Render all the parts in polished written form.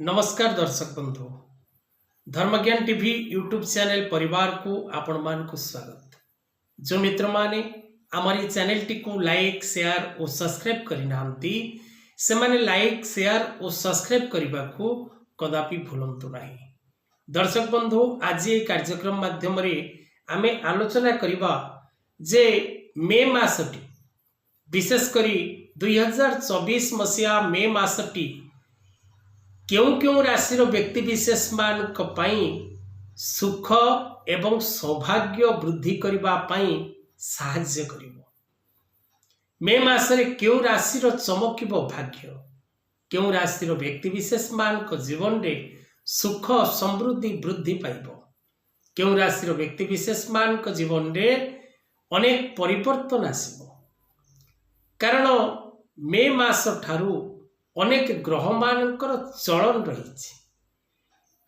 नमस्कार दर्शक बंधु, धर्मज्ञान टीवी यूट्यूब चैनल परिवार को आपण मान को स्वागत। जो मित्र माने हमारी चैनल टी को लाइक शेयर और सब्सक्राइब करि नांती से माने लाइक शेयर और सब्सक्राइब करबा को कदापि भूलंतु नहीं। दर्शक बंधु, आज ये कार्यक्रम माध्यम रे आमे आलोचना करिबा जे मे मासटी विशेष करी 2024 मसिया मे मासटी क्यों क्यों राशि व्यक्ति विशेष मान सुख एवं सौभाग्य वृद्धि करने साहाय्य करिवो। मे मासरे क्यों राशि चमक भाग्य, क्यों राशि व्यक्ति विशेष मान जीवन रे सुख समृद्धि वृद्धि पाइब, क्यों राशि व्यक्ति विशेष मान जीवन रे अनेक परिवर्तन आसिबो। कारण मे मास ठारू अनेक ग्रह मानकर चलन रही।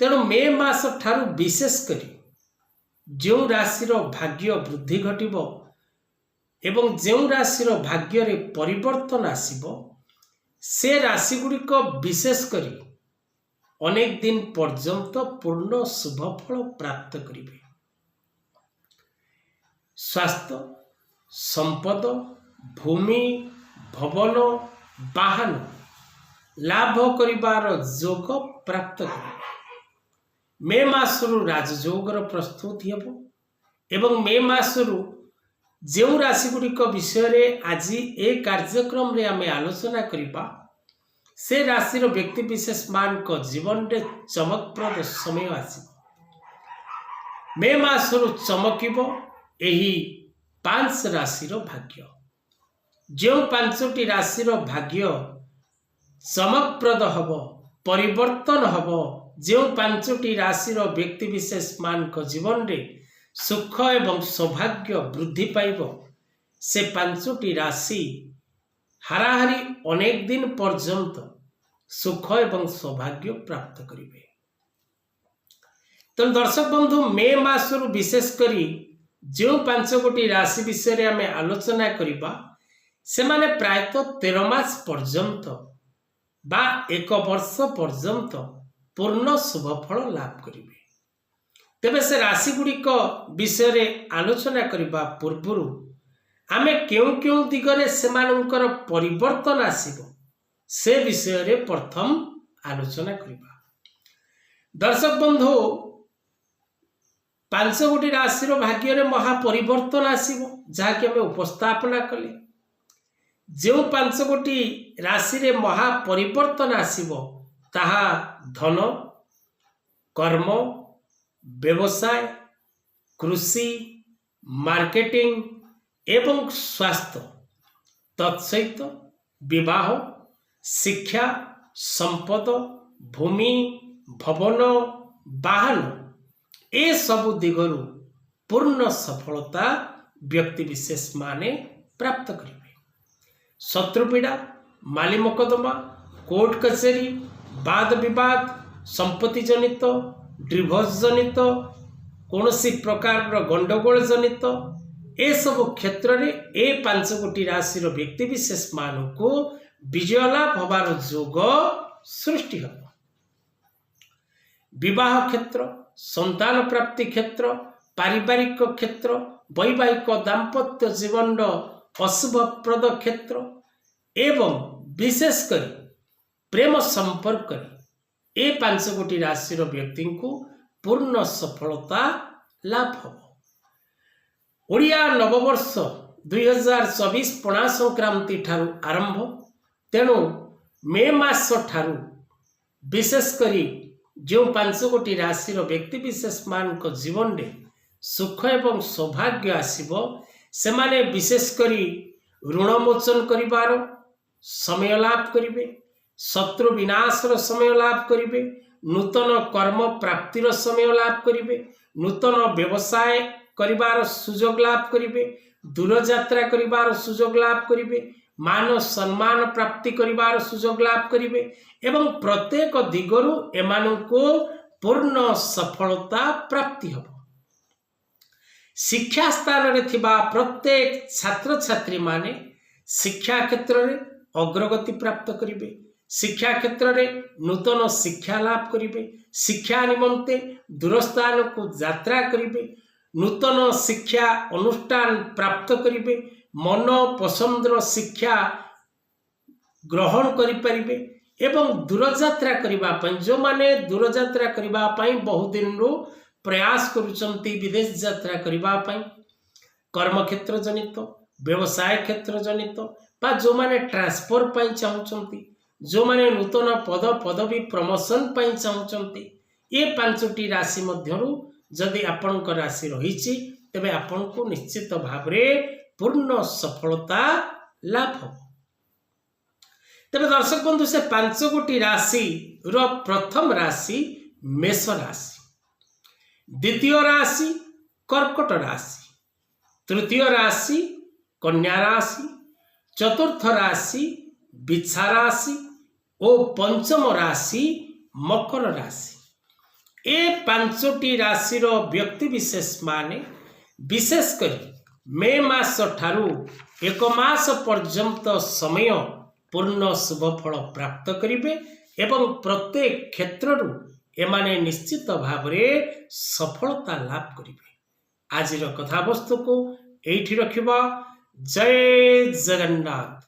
तेणु मे मास ठारू विशेष करी जो राशि भाग्य वृद्धि घटिब एवं जो राशि भाग्य रे परिवर्तन आसिब से राशि गुड़िक विशेष करी अनेक दिन पर्यंत पूर्ण शुभ फल प्राप्त करिवे। स्वास्थ्य, संपद, भूमि, भवन, वाहन लाभ करिबार जोग प्राप्त करिवे। मे मासरु राजयोगर प्रस्तुति हेबो एवं मे मासरु जो राशि गुड़िक विषय रे आज ए कार्यक्रम रे आमे आलोचना करिबा से राशि व्यक्ति विशेष मान को जीवन रे चमकप्रद समय आसी। मे मासरु चमकिबो एही 5 राशि भाग्य। जो 5टी राशि भाग्य चमकप्रद हब, परिवर्तन हब, जो 5टी राशि व्यक्ति विशेष मान को जीवन रे सुख एवं सौभाग्य वृद्धि पाइब से 5टी राशि हाराहारी अनेक दिन पर्यंत सुख एवं सौभाग्य प्राप्त करिवे। तो दर्शक बंधु, मे मासरु विशेष करी जो 5 राशि विषय रे आमे आलोचना करिबा से माने प्रायतः 13 मास पर्यंत बा 1 वर्ष पर्यंत पूर्ण शुभ फल लाभ करिवे। तेबे से राशि गुड़िक विषय रे आलोचना करिबा पूर्वरु आमे क्यों दिगरे सेमानंकर परिवर्तन आसीबो से विषय रे प्रथम आलोचना करिबा। दर्शक बंधु, 5 राशि भाग्य रे महापरिवर्तन आसीबो जहाँकि आमे उपस्थापना कले। जो 5 राशि रे महापरिवर्तन आसीबो ताहा धन, कर्म, व्यवसाय, कृषि, मार्केटिंग एवं स्वास्थ्य, तत्सहित विवाह, शिक्षा, संपद, भूमि, भवन, वाहन ए सब दिगरु पूर्ण सफलता व्यक्ति विशेष माने प्राप्त करिवे। शत्रुपीड़ा, माली मकदमा, कोर्ट कचेरी, वाद विवाद, संपत्ति जनित, डिवोर्स जनित, कौनसी प्रकार गंडगोल जनित ए सब क्षेत्र रे ए 5 राशि व्यक्ति विशेष मान को विजय लाभ हबार जोग सृष्टि हो। विवाह क्षेत्र, संतान प्राप्ति क्षेत्र, पारिवारिक क्षेत्र, वैवाहिक दाम्पत्य जीवन अशुभप्रद क्षेत्र एवं विशेष करी प्रेम संपर्क ए 5 राशि व्यक्ति को पूर्ण सफलता लाभ हो। ओडिया नववर्ष 2024 पणा संक्रांति ठारू आरंभ। तेणु मे मास ठारू विशेष करी जो 5 राशि व्यक्ति विशेष मान को जीवन रे सुख एवं सौभाग्य आसीबो से माने विशेष करी ऋण मोचन करिबार समय लाभ करिवे, शत्रु विनाशर समय लाभ करिवे, नूतन कर्म प्राप्तिर समय लाभ करिवे, नूतन व्यवसाय करिबार सुजोग लाभ करिवे, दूर यात्रा करिबार सुजोग लाभ करिवे, मान सम्मान प्राप्ति करिबार सुजोग लाभ करिवे एवं प्रत्येक दिगरु एमानंको पूर्ण सफलता प्राप्ति हबो। शिक्षा स्थान रे थिबा प्रत्येक छात्र छात्री माने शिक्षा क्षेत्र रे अग्रगति प्राप्त करिवे, शिक्षा क्षेत्र में नूतन शिक्षा लाभ करेंगे, शिक्षा निमंते दूर स्थान को यात्रा करेंगे, नूतन शिक्षा अनुष्ठान प्राप्त करेंगे, मन पसंदर शिक्षा ग्रहण करें एवं दूर यात्रा करने जो माने दूर यात्रा करने बहुत दिन रू प्रयास करुचंती विदेश यात्रा करने कर्म क्षेत्र जनित व्यवसाय क्षेत्र जनित बा जो माने ट्रांसफर पाई चाहूचंती, जो माने नूतन पद पदवी प्रमोशन पाई चाहूचंती, ये पांचटी राशि मध्यरु जदि आपणक राशि रही तेबे आपनको निश्चित भाव पूर्ण सफलता लाभ हो। तेरे दर्शक बंधु से 5 गोटी राशि रो प्रथम राशि मेष राशि, द्वितीय राशि कर्कट राशि, तृतीय राशि कन्या राशि, चतुर्थ राशि बिच्छा राशि और पंचम राशि मकर राशि। ए 5टी राशि रो व्यक्ति विशेष माने विशेषकर मे मास ठारू 1 मास पर्यंत समय पूर्ण शुभ फल प्राप्त करिवे एवं प्रत्येक क्षेत्र एमाने निश्चित भाव सफलता लाभ करिवे। आज कथा वस्तु को एठी रखिबा। जय जगन्नाथ।